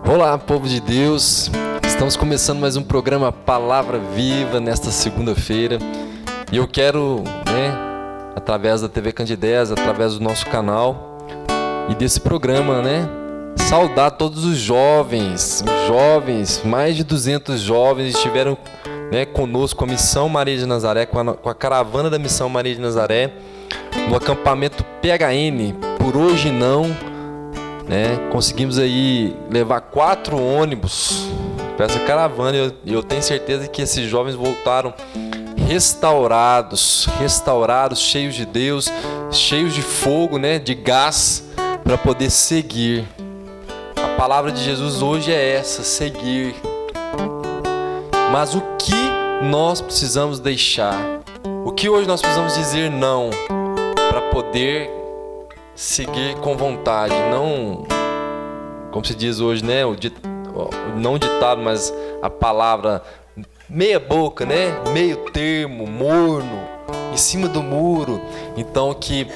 Olá, povo de Deus, estamos começando mais um programa Palavra Viva nesta segunda-feira e eu quero, através da TV Candidez, através do nosso canal e desse programa, saudar todos os jovens, mais de 200 jovens estiveram conosco, a Missão Maria de Nazaré, com a caravana da Missão Maria de Nazaré, no acampamento PHN, por hoje não. Conseguimos aí levar 4 ônibus para essa caravana e eu tenho certeza que esses jovens voltaram restaurados, cheios de Deus, cheios de fogo, de gás, para poder seguir. A palavra de Jesus hoje é essa, seguir. Mas o que nós precisamos deixar? O que hoje nós precisamos dizer não para poder seguir com vontade, não, como se diz hoje, não ditado, mas a palavra meia boca, meio termo, morno, em cima do muro. Então que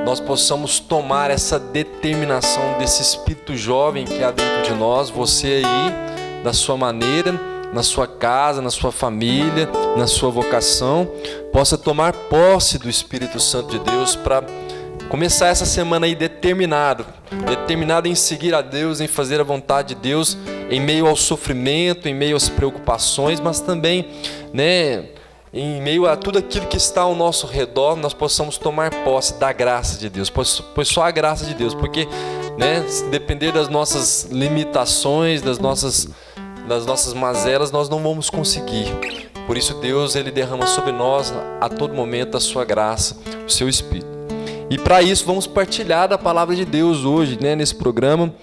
nós possamos tomar essa determinação desse espírito jovem que há dentro de nós, você aí, da sua maneira, na sua casa, na sua família, na sua vocação, possa tomar posse do Espírito Santo de Deus para começar essa semana aí determinado em seguir a Deus, em fazer a vontade de Deus, em meio ao sofrimento, em meio às preocupações, mas também, em meio a tudo aquilo que está ao nosso redor, nós possamos tomar posse da graça de Deus, pois só a graça de Deus, porque, se depender das nossas limitações, das nossas mazelas, nós não vamos conseguir. Por isso Deus, Ele derrama sobre nós a todo momento a sua graça, o seu Espírito. E para isso vamos partilhar da palavra de Deus hoje, nesse programa.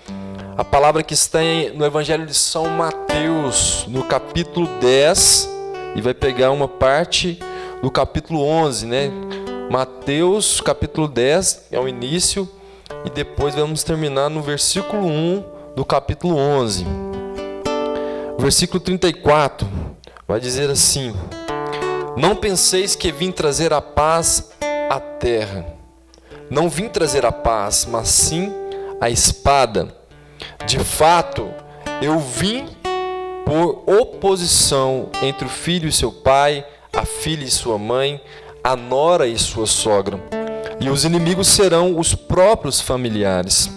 A palavra que está no Evangelho de São Mateus, no capítulo 10, e vai pegar uma parte do capítulo 11, Mateus, capítulo 10, é o início, e depois vamos terminar no versículo 1 do capítulo 11. O versículo 34 vai dizer assim: Não penseis que vim trazer a paz à terra. Não vim trazer a paz, mas sim a espada. De fato, eu vim por oposição entre o filho e seu pai, a filha e sua mãe, a nora e sua sogra. E os inimigos serão os próprios familiares.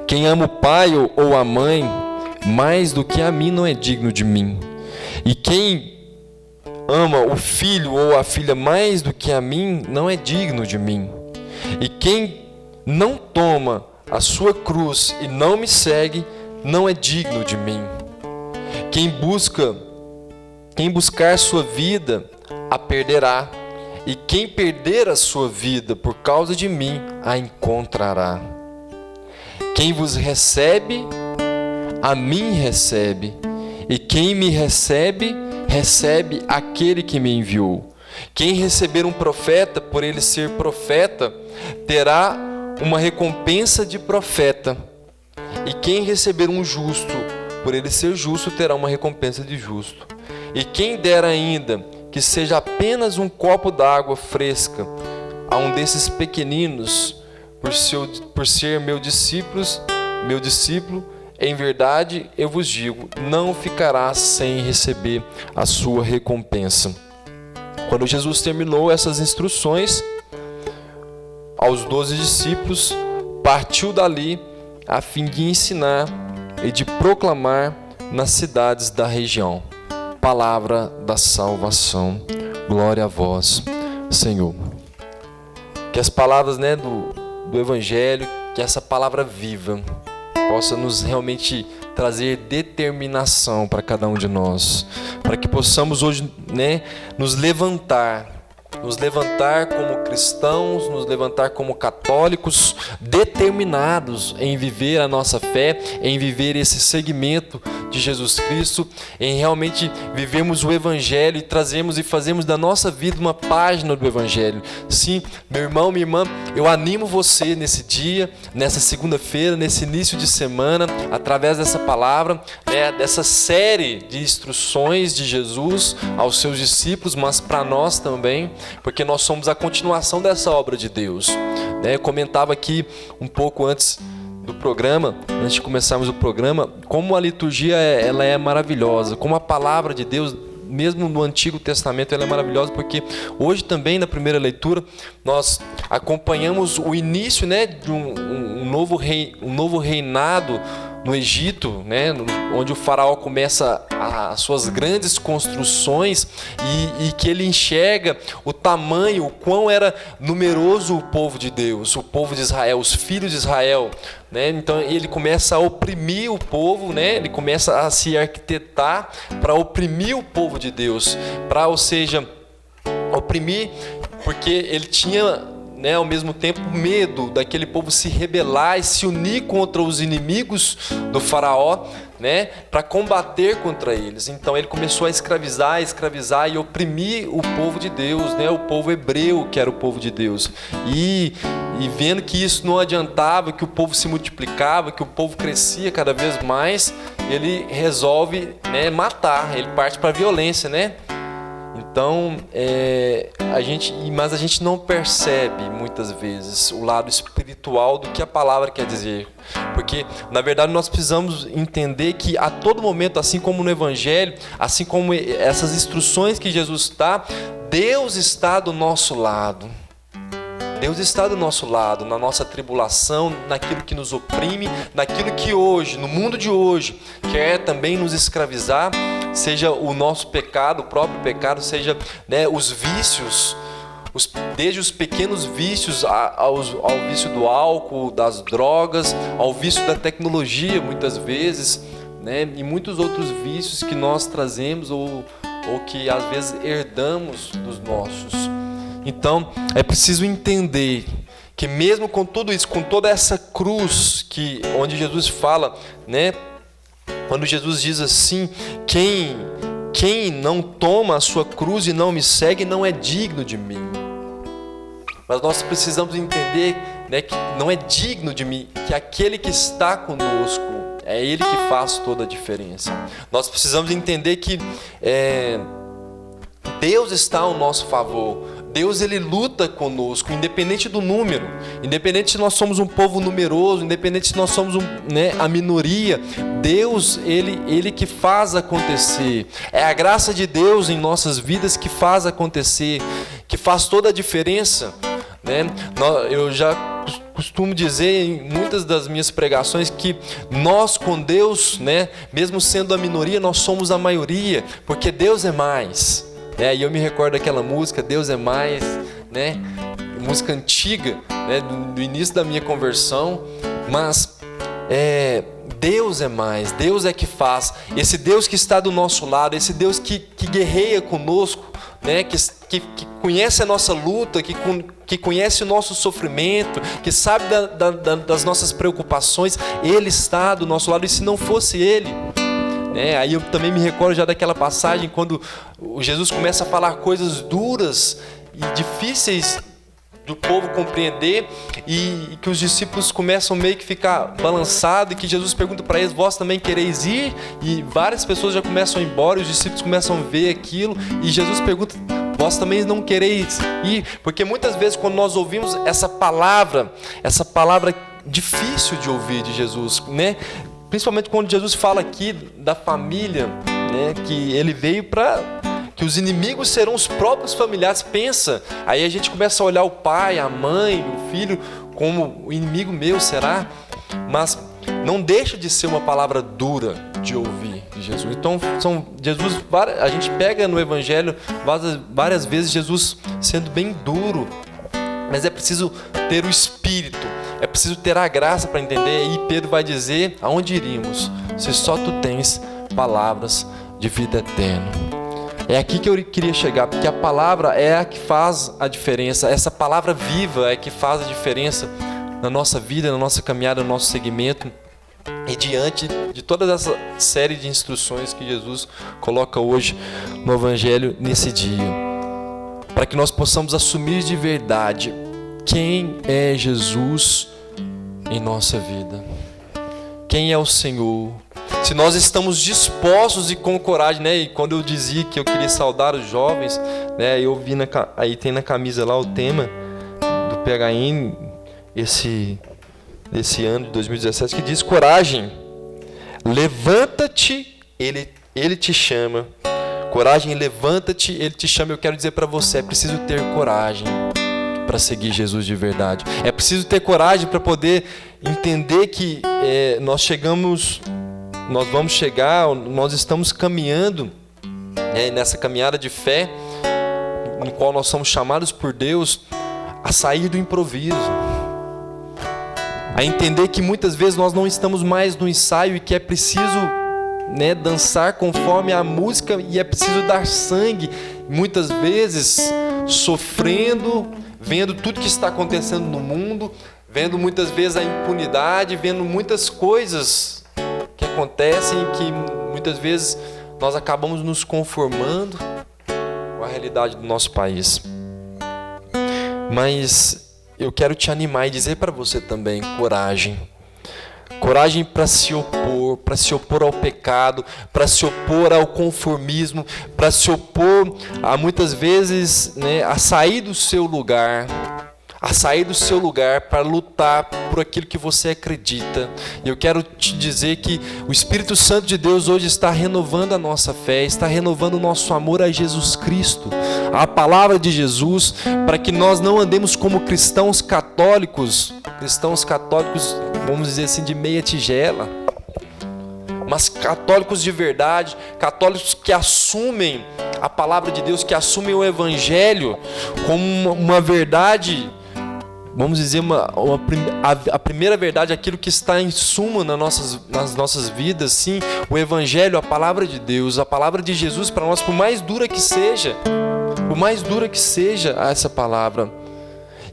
Quem ama o pai ou a mãe mais do que a mim não é digno de mim. E quem ama o filho ou a filha mais do que a mim não é digno de mim. E quem não toma a sua cruz e não me segue, não é digno de mim. Quem buscar sua vida, a perderá. E quem perder a sua vida por causa de mim, a encontrará. Quem vos recebe, a mim recebe. E quem me recebe, recebe aquele que me enviou. Quem receber um profeta, por ele ser profeta, terá uma recompensa de profeta. E quem receber um justo, por ele ser justo, terá uma recompensa de justo. E quem der ainda que seja apenas um copo d'água fresca a um desses pequeninos, por ser meu discípulo, em verdade eu vos digo, não ficará sem receber a sua recompensa. Quando Jesus terminou essas instruções aos 12 discípulos, partiu dali a fim de ensinar e de proclamar nas cidades da região. Palavra da salvação. Glória a vós, Senhor. Que as palavras do Evangelho, que essa palavra viva, possa nos realmente trazer determinação para cada um de nós, para que possamos hoje nos levantar como cristãos, nos levantar como católicos, determinados em viver a nossa fé, em viver esse segmento de Jesus Cristo, em realmente vivermos o Evangelho e trazemos e fazemos da nossa vida uma página do Evangelho. Sim, meu irmão, minha irmã, eu animo você nesse dia, nessa segunda-feira, nesse início de semana, através dessa palavra, dessa série de instruções de Jesus aos seus discípulos, mas para nós também, Porque nós somos a continuação dessa obra de Deus, né? Eu comentava aqui um pouco antes do programa, antes de começarmos o programa, como a liturgia ela é maravilhosa, como a palavra de Deus, mesmo no Antigo Testamento, ela é maravilhosa, porque hoje também na primeira leitura nós acompanhamos o início, né, de um novo reinado no Egito, né, onde o faraó começa as suas grandes construções e que ele enxerga o tamanho, o quão era numeroso o povo de Deus, o povo de Israel, os filhos de Israel, né? Então ele começa a oprimir o povo, né? Ele começa a se arquitetar para oprimir o povo de Deus, ou seja, oprimir porque ele tinha, né, ao mesmo tempo, medo daquele povo se rebelar e se unir contra os inimigos do faraó, né, para combater contra eles. Então ele começou a escravizar e oprimir o povo de Deus, né, o povo hebreu, que era o povo de Deus. E vendo que isso não adiantava, que o povo se multiplicava, que o povo crescia cada vez mais, ele resolve, né, matar, ele parte para a violência, né? Então, mas a gente não percebe muitas vezes o lado espiritual do que a palavra quer dizer. Porque, na verdade, nós precisamos entender que a todo momento, assim como no Evangelho, assim como essas instruções que Jesus dá, Deus está do nosso lado. Deus está do nosso lado, na nossa tribulação, naquilo que nos oprime, naquilo que hoje, no mundo de hoje, quer também nos escravizar, seja o nosso pecado, o próprio pecado, seja, né, os vícios, desde os pequenos vícios ao vício do álcool, das drogas, ao vício da tecnologia, muitas vezes, né, e muitos outros vícios que nós trazemos ou que às vezes herdamos dos nossos. Então, é preciso entender que mesmo com tudo isso, com toda essa cruz, onde Jesus fala, né, quando Jesus diz assim, quem não toma a sua cruz e não me segue não é digno de mim. Mas nós precisamos entender, né, que não é digno de mim, que aquele que está conosco, é Ele que faz toda a diferença. Nós precisamos entender que Deus está ao nosso favor. Deus, ele luta conosco, independente do número, independente se nós somos um povo numeroso, independente se nós somos a minoria. Deus, ele que faz acontecer. É a graça de Deus em nossas vidas que faz acontecer, que faz toda a diferença, né? Eu já costumo dizer em muitas das minhas pregações que nós com Deus, né, mesmo sendo a minoria, nós somos a maioria, porque Deus é mais. E eu me recordo daquela música, Deus é mais, né? Música antiga, né? Do início da minha conversão, mas Deus é mais, Deus é que faz. Esse Deus que está do nosso lado, esse Deus que guerreia conosco, né? Que conhece a nossa luta, que conhece o nosso sofrimento, que sabe das nossas preocupações, Ele está do nosso lado. E se não fosse Ele, aí eu também me recordo já daquela passagem quando Jesus começa a falar coisas duras e difíceis do povo compreender e que os discípulos começam meio que ficar balançados e que Jesus pergunta para eles, vós também quereis ir? E várias pessoas já começam a ir embora e os discípulos começam a ver aquilo e Jesus pergunta, vós também não quereis ir? Porque muitas vezes quando nós ouvimos essa palavra difícil de ouvir de Jesus, né? Principalmente quando Jesus fala aqui da família, né, que ele veio para que os inimigos serão os próprios familiares. Pensa, aí a gente começa a olhar o pai, a mãe, o filho como o inimigo meu, será? Mas não deixa de ser uma palavra dura de ouvir de Jesus. Então, a gente pega no Evangelho várias vezes Jesus sendo bem duro, mas é preciso ter o Espírito. É preciso ter a graça para entender. E Pedro vai dizer, aonde iríamos, se só tu tens palavras de vida eterna. É aqui que eu queria chegar, porque a palavra é a que faz a diferença. Essa palavra viva é que faz a diferença na nossa vida, na nossa caminhada, no nosso segmento. E diante de toda essa série de instruções que Jesus coloca hoje no Evangelho nesse dia. Para que nós possamos assumir de verdade quem é Jesus em nossa vida. Quem é o Senhor? se nós estamos dispostos e com coragem, né? E quando eu dizia que eu queria saudar os jovens, né? Eu vi aí tem na camisa lá o tema do PHN esse ano de 2017 que diz: coragem, levanta-te, ele te chama. Coragem, levanta-te, ele te chama. Eu quero dizer para você, é preciso ter coragem para seguir Jesus de verdade. É preciso ter coragem para poder entender que nós vamos chegar, nós estamos caminhando nessa caminhada de fé, no qual nós somos chamados por Deus a sair do improviso, a entender que muitas vezes nós não estamos mais no ensaio e que é preciso dançar conforme a música, e é preciso dar sangue, muitas vezes sofrendo, vendo tudo que está acontecendo no mundo, vendo muitas vezes a impunidade, vendo muitas coisas que acontecem e que muitas vezes nós acabamos nos conformando com a realidade do nosso país. Mas eu quero te animar e dizer para você também: coragem. Coragem para se opor ao pecado, para se opor ao conformismo, para se opor a muitas vezes a sair do seu lugar, para lutar por aquilo que você acredita. E eu quero te dizer que o Espírito Santo de Deus hoje está renovando a nossa fé, está renovando o nosso amor a Jesus Cristo, a palavra de Jesus, para que nós não andemos como cristãos católicos, vamos dizer assim, de meia tigela, mas católicos de verdade, católicos que assumem a palavra de Deus, que assumem o Evangelho como uma verdade, vamos dizer, a primeira verdade, aquilo que está em suma nas nossas vidas, sim, o Evangelho, a palavra de Deus, a palavra de Jesus para nós, por mais dura que seja essa palavra.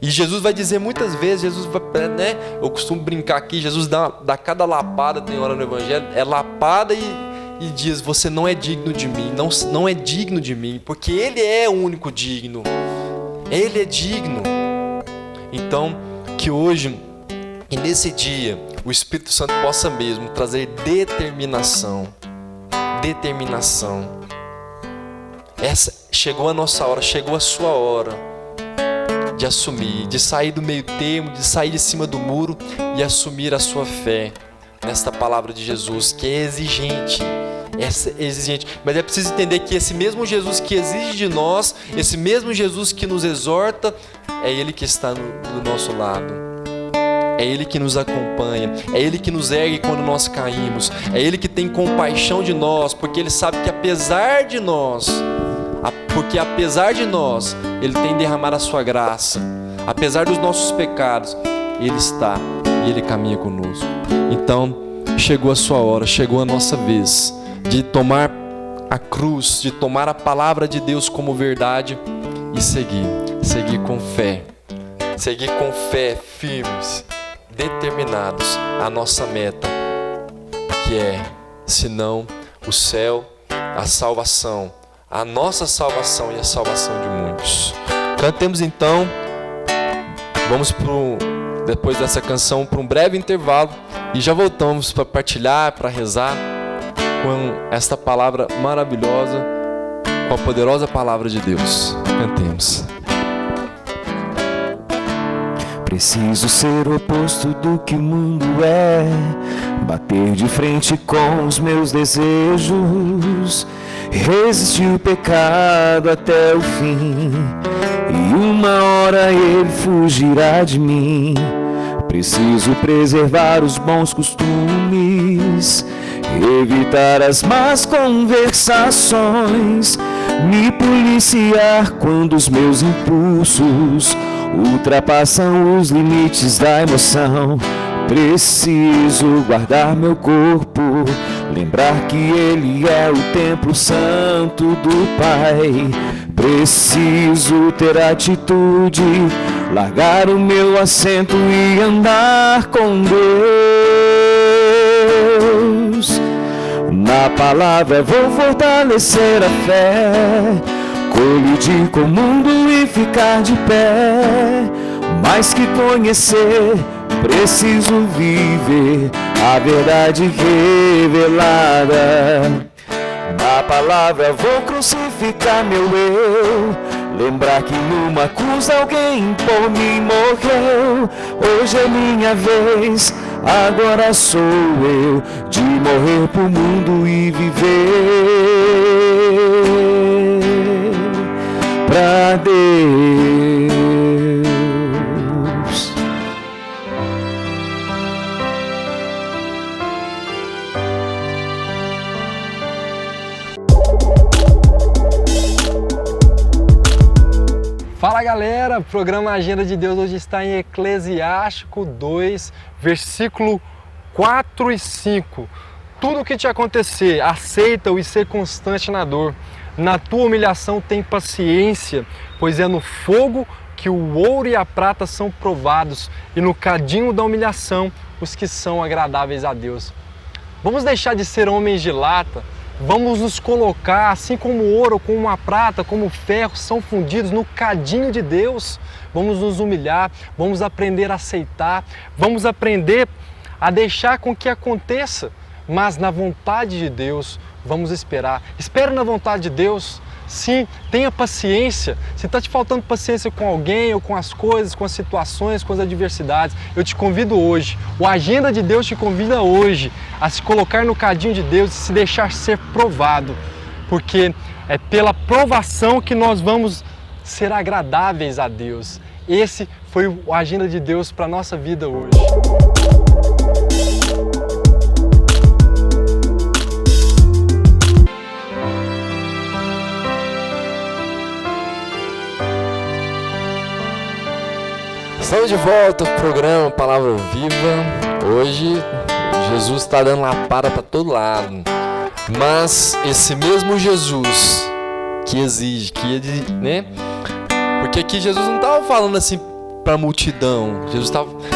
E Jesus vai dizer muitas vezes, eu costumo brincar aqui, Jesus dá cada lapada, tem hora no Evangelho, é lapada e diz: você não é digno de mim, não é digno de mim, porque Ele é o único digno, Ele é digno. Então, que hoje e nesse dia o Espírito Santo possa mesmo trazer determinação. Chegou a nossa hora, chegou a sua hora de assumir, de sair do meio termo, de sair de cima do muro e assumir a sua fé nesta palavra de Jesus, que é exigente, mas é preciso entender que esse mesmo Jesus que exige de nós, esse mesmo Jesus que nos exorta, é Ele que está do nosso lado, é Ele que nos acompanha, é Ele que nos ergue quando nós caímos, é Ele que tem compaixão de nós, porque Ele sabe que apesar de nós, Ele tem derramado a sua graça, apesar dos nossos pecados, Ele está e Ele caminha conosco. Então, chegou a sua hora, chegou a nossa vez de tomar a cruz, de tomar a palavra de Deus como verdade e seguir com fé, firmes, determinados à nossa meta, que é, senão, o céu, a salvação, a nossa salvação e a salvação de muitos. Cantemos então, vamos depois dessa canção para um breve intervalo e já voltamos para partilhar, para rezar com esta palavra maravilhosa, com a poderosa palavra de Deus. Cantemos. Preciso ser o oposto do que o mundo é, bater de frente com os meus desejos, resistir o pecado até o fim, e uma hora ele fugirá de mim. Preciso preservar os bons costumes, evitar as más conversações, me policiar quando os meus impulsos ultrapassam os limites da emoção. Preciso guardar meu corpo, lembrar que Ele é o templo santo do Pai. Preciso ter atitude, largar o meu assento e andar com Deus. Na palavra vou fortalecer a fé, colidir com o mundo e ficar de pé. Mais que conhecer, preciso viver, a verdade revelada. Na palavra vou crucificar meu eu, lembrar que numa cruz alguém por mim morreu. Hoje é minha vez, agora sou eu, de morrer pro mundo e viver pra Deus. Fala galera, o programa Agenda de Deus hoje está em Eclesiástico 2, versículo 4 e 5. Tudo o que te acontecer, aceita-o e ser constante na dor. Na tua humilhação tem paciência, pois é no fogo que o ouro e a prata são provados, e no cadinho da humilhação os que são agradáveis a Deus. Vamos deixar de ser homens de lata. Vamos nos colocar, assim como o ouro, como a prata, como o ferro, são fundidos no cadinho de Deus. Vamos nos humilhar, vamos aprender a aceitar, vamos aprender a deixar com que aconteça. Mas na vontade de Deus, vamos esperar. Espere na vontade de Deus. Sim, tenha paciência. Se está te faltando paciência com alguém ou com as coisas, com as situações, com as adversidades, eu te convido hoje, o Agenda de Deus te convida hoje a se colocar no cadinho de Deus e se deixar ser provado, porque é pela provação que nós vamos ser agradáveis a Deus. Esse foi o Agenda de Deus para a nossa vida hoje. Estamos de volta ao programa Palavra Viva. Hoje Jesus está dando lapada para todo lado. Mas esse mesmo Jesus que exige, né? Porque aqui Jesus não estava falando assim para a multidão.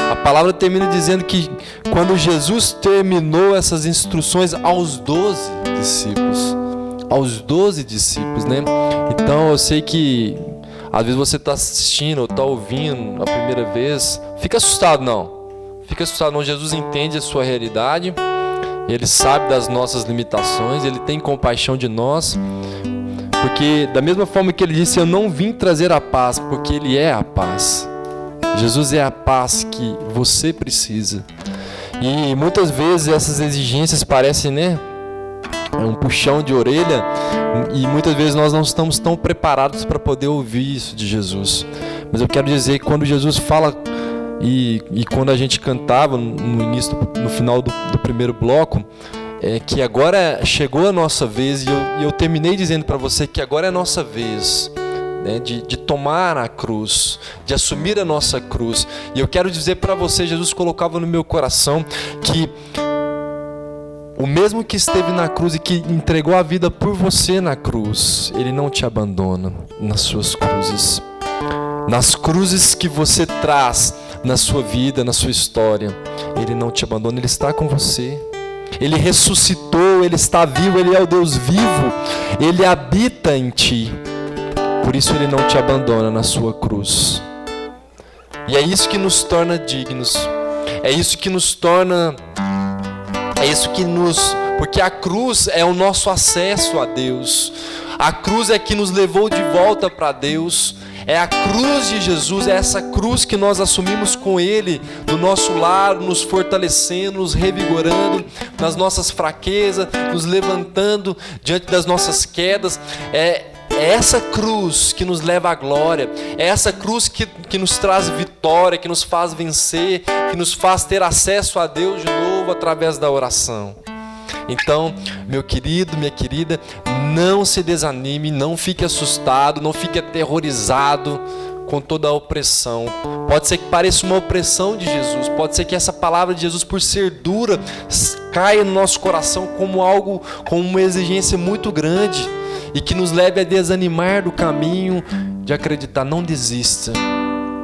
A palavra termina dizendo que quando Jesus terminou essas instruções aos 12 discípulos, né? Então eu sei que às vezes você está assistindo ou está ouvindo a primeira vez, fica assustado não. Jesus entende a sua realidade, Ele sabe das nossas limitações, Ele tem compaixão de nós, porque da mesma forma que Ele disse, eu não vim trazer a paz, porque Ele é a paz. Jesus é a paz que você precisa. E muitas vezes essas exigências parecem, né? É um puxão de orelha, e muitas vezes nós não estamos tão preparados para poder ouvir isso de Jesus. Mas eu quero dizer que quando Jesus fala, e quando a gente cantava no início, no final do primeiro bloco, é que agora chegou a nossa vez, e eu terminei dizendo para você que agora é a nossa vez, né, de tomar a cruz, de assumir a nossa cruz. E eu quero dizer para você, Jesus colocava no meu coração que o mesmo que esteve na cruz e que entregou a vida por você na cruz, Ele não te abandona nas suas cruzes. Nas cruzes que você traz na sua vida, na sua história, Ele não te abandona, Ele está com você. Ele ressuscitou, Ele está vivo, Ele é o Deus vivo, Ele habita em ti. Por isso Ele não te abandona na sua cruz. E é isso que nos torna dignos. Porque a cruz é o nosso acesso a Deus. A cruz é que nos levou de volta para Deus. É a cruz de Jesus, é essa cruz que nós assumimos com Ele no nosso lar, nos fortalecendo, nos revigorando nas nossas fraquezas, nos levantando diante das nossas quedas. É essa cruz que nos leva à glória, é essa cruz que nos traz vitória, que nos faz vencer, que nos faz ter acesso a Deus de novo através da oração. Então, meu querido, minha querida, não se desanime, não fique assustado, não fique aterrorizado com toda a opressão. Pode ser que pareça uma opressão de Jesus, pode ser que essa palavra de Jesus, por ser dura, caia no nosso coração como algo, como uma exigência muito grande, e que nos leve a desanimar do caminho de acreditar. Não desista,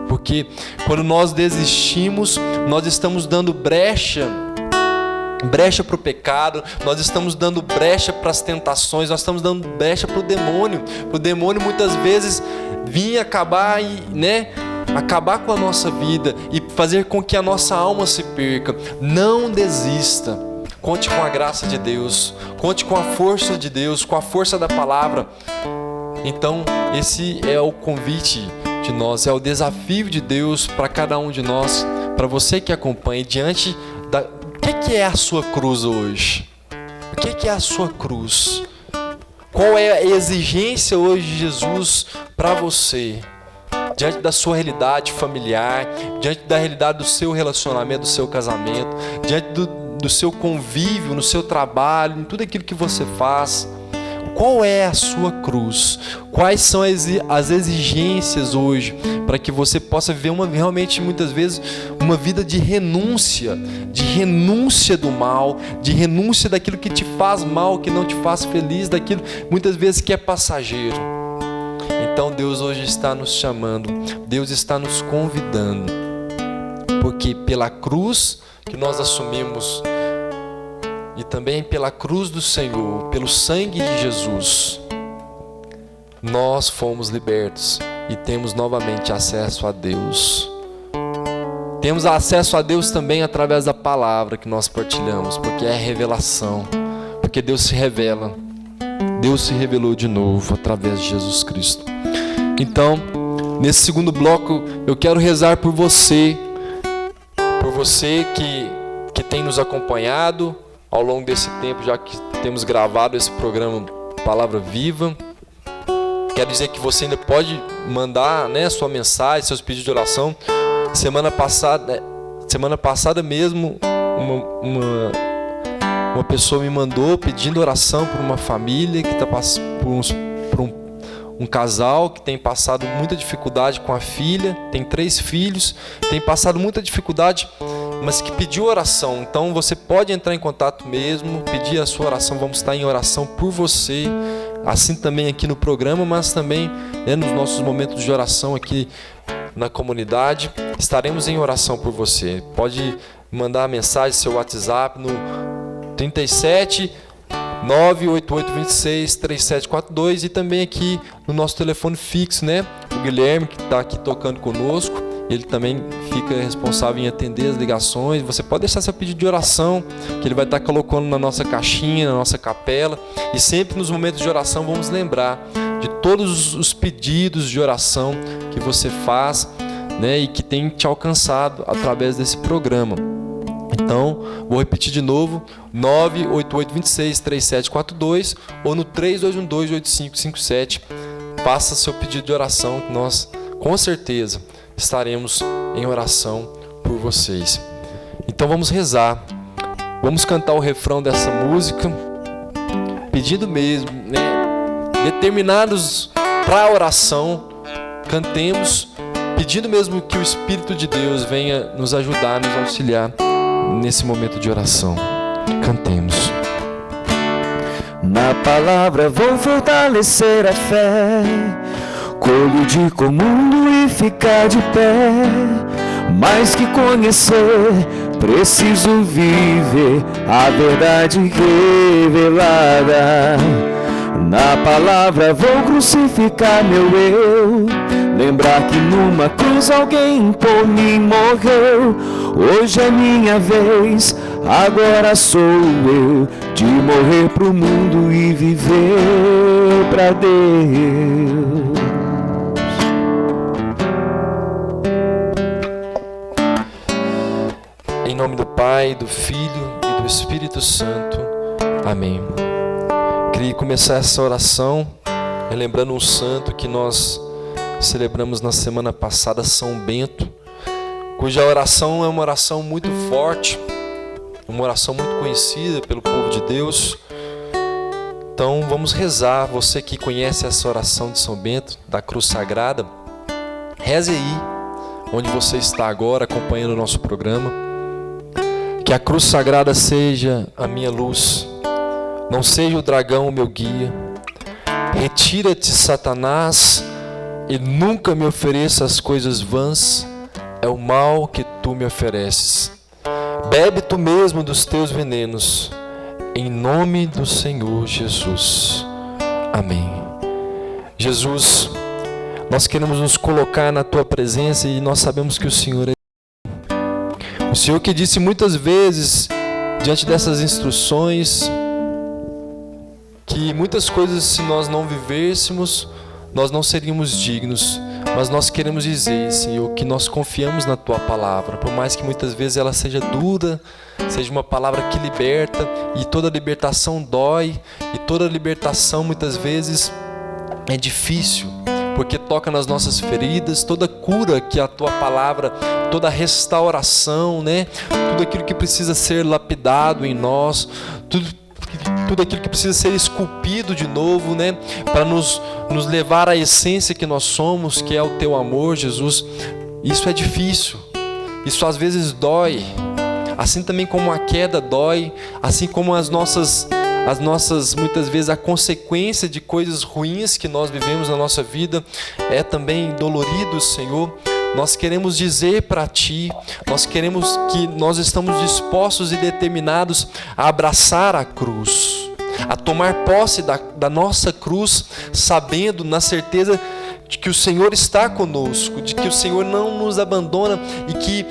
porque quando nós desistimos, nós estamos dando brecha para o pecado, nós estamos dando brecha para as tentações, nós estamos dando brecha para o demônio. O demônio muitas vezes vir acabar acabar com a nossa vida e fazer com que a nossa alma se perca. Não desista. Conte com a graça de Deus. Conte com a força de Deus, com a força da palavra. Então, esse é o convite de nós, é o desafio de Deus para cada um de nós, para você que acompanha diante da... O que é a sua cruz hoje? O que é a sua cruz? Qual é a exigência hoje de Jesus para você? Diante da sua realidade familiar, diante da realidade do seu relacionamento, do seu casamento, diante do seu convívio, no seu trabalho, em tudo aquilo que você faz. Qual é a sua cruz? Quais são as exigências hoje para que você possa viver realmente, muitas vezes, uma vida de renúncia do mal, de renúncia daquilo que te faz mal, que não te faz feliz, daquilo muitas vezes que é passageiro. Então Deus hoje está nos chamando, Deus está nos convidando, porque pela cruz que nós assumimos e também pela cruz do Senhor, pelo sangue de Jesus, nós fomos libertos e temos novamente acesso a Deus. Temos acesso a Deus também através da palavra que nós partilhamos, porque é revelação, porque Deus se revela. Deus se revelou de novo através de Jesus Cristo. Então, nesse segundo bloco, eu quero rezar por você que tem nos acompanhado ao longo desse tempo, já que temos gravado esse programa Palavra Viva. Quero dizer que você ainda pode mandar, né, sua mensagem, seus pedidos de oração. Semana passada mesmo, uma pessoa me mandou pedindo oração por uma família que está passando por um casal que tem passado muita dificuldade com a filha, tem 3 filhos, tem passado muita dificuldade, mas que pediu oração. Então você pode entrar em contato mesmo, pedir a sua oração, vamos estar em oração por você, assim também aqui no programa, mas também, né, nos nossos momentos de oração aqui na comunidade, estaremos em oração por você. Pode mandar mensagem, seu WhatsApp no 37 98826 3742 e também aqui no nosso telefone fixo, né? O Guilherme, que está aqui tocando conosco, ele também fica responsável em atender as ligações. Você pode deixar seu pedido de oração, que ele vai estar colocando na nossa caixinha, na nossa capela. E sempre nos momentos de oração vamos lembrar de todos os pedidos de oração que você faz, né? E que tem te alcançado através desse programa. Então, vou repetir de novo, 988263742 ou no 32128557. Faça seu pedido de oração, que nós, com certeza, estaremos em oração por vocês. Então, vamos rezar. Vamos cantar o refrão dessa música, pedindo mesmo, né, determinados para a oração, cantemos, pedindo mesmo que o Espírito de Deus venha nos ajudar, nos auxiliar nesse momento de oração. Cantemos. Na palavra vou fortalecer a fé, colho de comum e ficar de pé. Mais que conhecer, preciso viver a verdade revelada. Na palavra vou crucificar meu eu, lembrar que numa cruz alguém por mim morreu. Hoje é minha vez, agora sou eu, de morrer pro mundo e viver pra Deus. Em nome do Pai, do Filho e do Espírito Santo. Amém. Queria começar essa oração relembrando um santo que nós celebramos na semana passada, São Bento, cuja oração é uma oração muito forte, uma oração muito conhecida pelo povo de Deus. Então vamos rezar. Você que conhece essa oração de São Bento, da Cruz Sagrada, reze aí, onde você está agora, acompanhando o nosso programa. Que a Cruz Sagrada seja a minha luz, não seja o dragão o meu guia. Retira-te, Satanás, e nunca me ofereça as coisas vãs, é o mal que tu me ofereces. Bebe tu mesmo dos teus venenos, em nome do Senhor Jesus. Amém. Jesus, Nós queremos nos colocar na Tua presença e nós sabemos que o Senhor é o Senhor que disse muitas vezes, diante dessas instruções, que muitas coisas, se nós não vivêssemos, nós não seríamos dignos. Mas nós queremos dizer, Senhor, que nós confiamos na Tua palavra, por mais que muitas vezes ela seja dura, seja uma palavra que liberta, e toda libertação dói, e toda libertação muitas vezes é difícil, porque toca nas nossas feridas, toda cura que a Tua palavra, toda restauração, né? Tudo aquilo que precisa ser lapidado em nós, tudo aquilo que precisa ser esculpido de novo, né? Para nos levar à essência que nós somos, que é o Teu amor, Jesus. Isso é difícil, isso às vezes dói, assim também como a queda dói, assim como as nossas, muitas vezes, a consequência de coisas ruins que nós vivemos na nossa vida é também dolorido, Senhor. Nós queremos dizer para Ti, nós queremos que nós estamos dispostos e determinados a abraçar a cruz, a tomar posse da nossa cruz, sabendo, na certeza de que o Senhor está conosco, de que o Senhor não nos abandona e que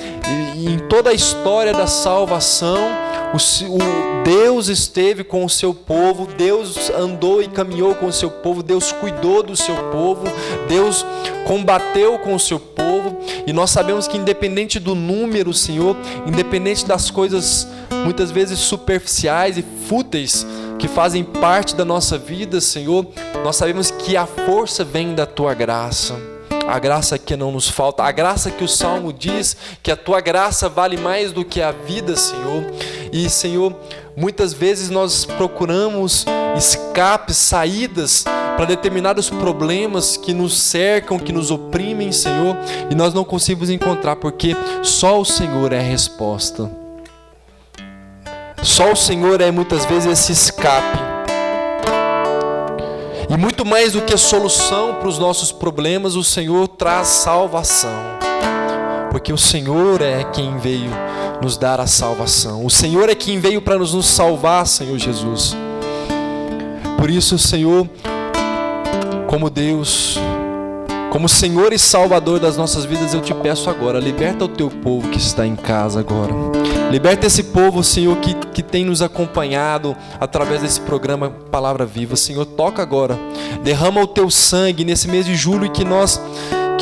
em toda a história da salvação, o Deus esteve com o seu povo, Deus andou e caminhou com o seu povo, Deus cuidou do seu povo, Deus combateu com o seu povo, e nós sabemos que independente do número, Senhor, independente das coisas muitas vezes superficiais e fúteis que fazem parte da nossa vida, Senhor, nós sabemos que a força vem da Tua graça. A graça que não nos falta, a graça que o Salmo diz, que a Tua graça vale mais do que a vida, Senhor. E, Senhor, muitas vezes nós procuramos escapes, saídas para determinados problemas que nos cercam, que nos oprimem, Senhor, e nós não conseguimos encontrar, porque só o Senhor é a resposta. Só o Senhor é muitas vezes esse escape. E muito mais do que a solução para os nossos problemas, o Senhor traz salvação. Porque o Senhor é quem veio nos dar a salvação. O Senhor é quem veio para nos salvar, Senhor Jesus. Por isso, Senhor, como Deus, como Senhor e Salvador das nossas vidas, eu te peço agora, liberta o Teu povo que está em casa agora. Liberta esse povo, Senhor, que tem nos acompanhado através desse programa Palavra Viva. Senhor, toca agora. Derrama o Teu sangue nesse mês de julho que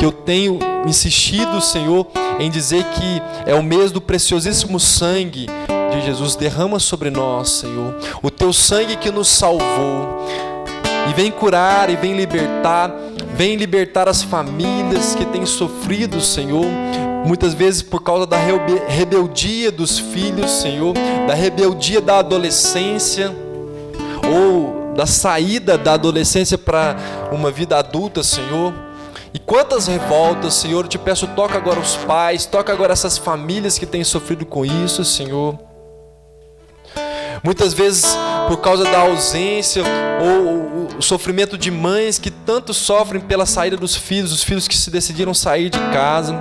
eu tenho insistido, Senhor, em dizer que é o mês do preciosíssimo sangue de Jesus. Derrama sobre nós, Senhor, o Teu sangue que nos salvou. E vem curar e vem libertar as famílias que têm sofrido, Senhor, muitas vezes por causa da rebeldia dos filhos, Senhor, da rebeldia da adolescência, ou da saída da adolescência para uma vida adulta, Senhor. E quantas revoltas, Senhor, eu te peço, toca agora os pais, toca agora essas famílias que têm sofrido com isso, Senhor. Muitas vezes por causa da ausência ou o sofrimento de mães que tanto sofrem pela saída dos filhos, os filhos que se decidiram sair de casa.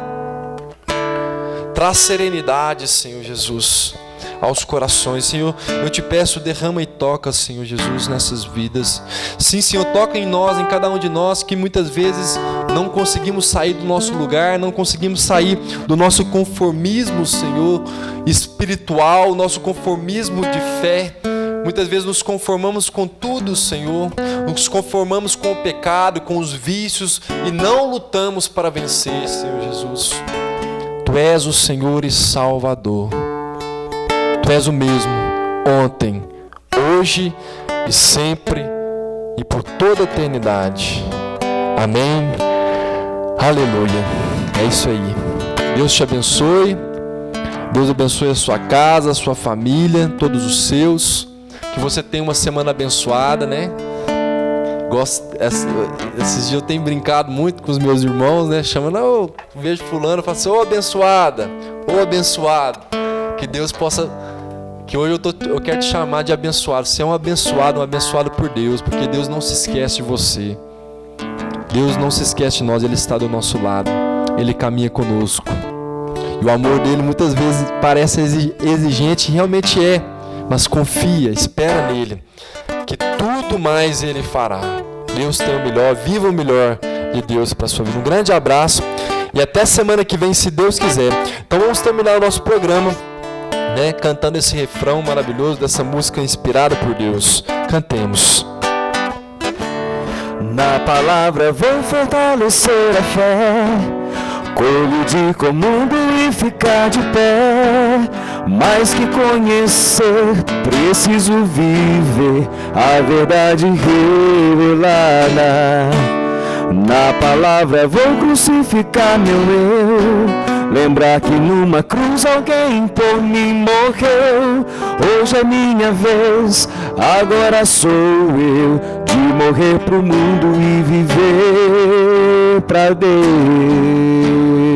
Traz serenidade, Senhor Jesus, aos corações. Senhor, eu te peço, derrama e toca, Senhor Jesus, nessas vidas. Sim, Senhor, toca em nós, em cada um de nós, que muitas vezes não conseguimos sair do nosso lugar, não conseguimos sair do nosso conformismo, Senhor, espiritual, nosso conformismo de fé. Muitas vezes nos conformamos com tudo, Senhor, nos conformamos com o pecado, com os vícios, e não lutamos para vencer, Senhor Jesus. Tu és o Senhor e Salvador. Tu és o mesmo, ontem, hoje e sempre e por toda a eternidade. Amém. Aleluia. É isso aí. Deus te abençoe. Deus abençoe a sua casa, a sua família, todos os seus. Que você tenha uma semana abençoada, né? Esses dias eu tenho brincado muito com os meus irmãos, né? Chamando, vejo fulano, eu falo assim, ô abençoada, ô abençoado. Que Deus possa... Que hoje eu quero te chamar de abençoado. Você é um abençoado por Deus, porque Deus não se esquece de você. Deus não se esquece de nós, Ele está do nosso lado. Ele caminha conosco. E o amor dele muitas vezes parece exigente, realmente é. Mas confia, espera nele, que tudo mais Ele fará. Deus tem o melhor, viva o melhor, de Deus para a sua vida. Um grande abraço e até semana que vem, se Deus quiser. Então vamos terminar o nosso programa, né, cantando esse refrão maravilhoso dessa música inspirada por Deus. Cantemos. Na palavra vou fortalecer a fé, colidir com o mundo e ficar de pé. Mais que conhecer, preciso viver a verdade revelada. Na palavra vou crucificar meu eu, lembrar que numa cruz alguém por mim morreu. Hoje é minha vez, agora sou eu, de morrer pro mundo e viver pra Deus.